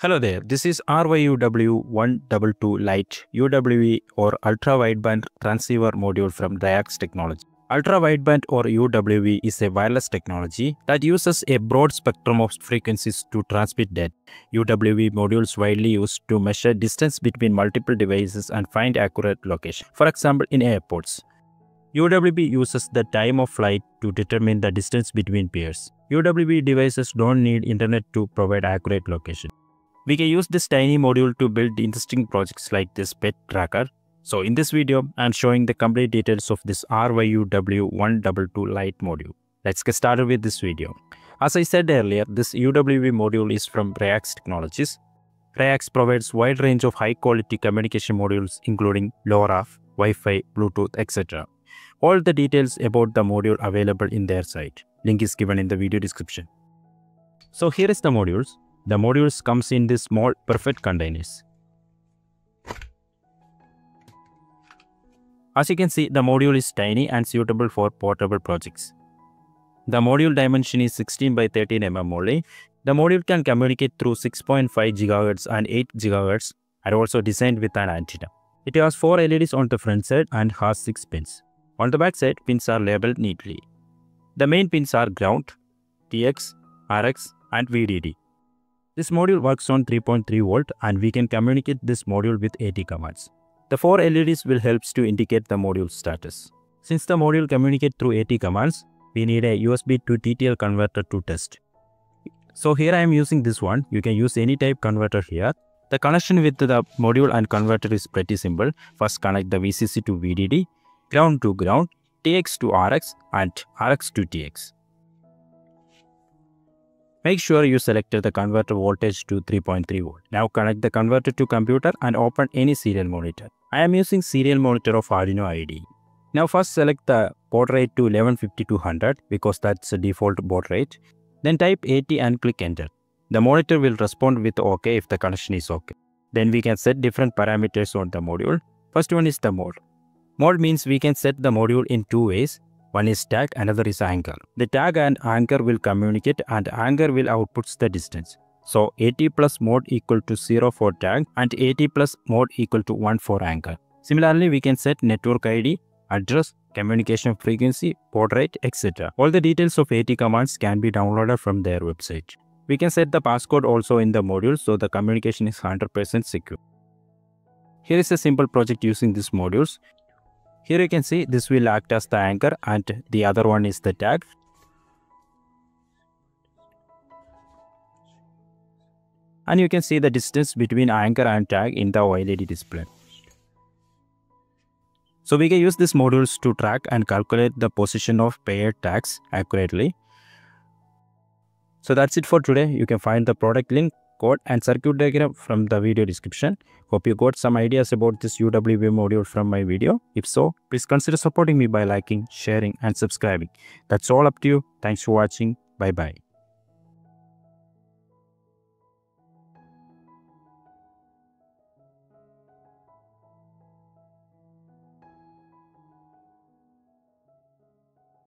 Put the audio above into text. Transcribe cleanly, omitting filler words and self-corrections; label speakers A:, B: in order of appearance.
A: Hello there, this is RYUW122 Lite UWB or Ultra Wideband Transceiver module from Reyax technology. Ultra Wideband or UWB is a wireless technology that uses a broad spectrum of frequencies to transmit data. UWB modules widely used to measure distance between multiple devices and find accurate location. For example, in airports. UWB uses the time of flight to determine the distance between peers. UWB devices don't need internet to provide accurate location. We can use this tiny module to build interesting projects like this pet tracker. So in this video, I am showing the complete details of this RYUW122 Lite module. Let's get started with this video. As I said earlier, this UWB module is from Reyax Technologies. Reyax provides wide range of high-quality communication modules including LoRa, Wi-Fi, Bluetooth, etc. All the details about the module available in their site. Link is given in the video description. So here is the modules. The modules comes in these small perfect containers. As you can see, the module is tiny and suitable for portable projects. The module dimension is 16 by 13 mm only. The module can communicate through 6.5 GHz and 8 GHz and also designed with an antenna. It has 4 LEDs on the front side and has 6 pins. On the back side, pins are labeled neatly. The main pins are ground, TX, RX and VDD. This module works on 3.3 volt and we can communicate this module with AT commands. The 4 LEDs will help to indicate the module status. Since the module communicates through AT commands, we need a USB to TTL converter to test. So here I am using this one. You can use any type converter here. The connection with the module and converter is pretty simple. First connect the VCC to VDD, ground to ground, TX to RX and RX to TX. Make sure you selected the converter voltage to 3.3 volt. Now connect the converter to computer and open any serial monitor. I am using serial monitor of Arduino IDE. Now first select the baud rate to 1150-200 because that's the default baud rate. Then type AT and click enter. The monitor will respond with OK if the connection is OK. Then we can set different parameters on the module. First one is the mode. Mode means we can set the module in two ways. One is tag, another is anchor. The tag and anchor will communicate and anchor will outputs the distance. So AT plus mode equal to 0 for tag and AT plus mode equal to 1 for anchor. Similarly, we can set network ID, address, communication frequency, baud rate, etc. All the details of AT commands can be downloaded from their website. We can set the passcode also in the module so the communication is 100% secure. Here is a simple project using these modules. Here you can see this will act as the anchor and the other one is the tag. And you can see the distance between anchor and tag in the OLED display. So we can use these modules to track and calculate the position of paired tags accurately. So that's it for today. You can find the product link, code and circuit diagram from the video description. Hope you got some ideas about this UWB module from my video. If so, please consider supporting me by liking, sharing and subscribing. That's all up to you. Thanks for watching. Bye bye.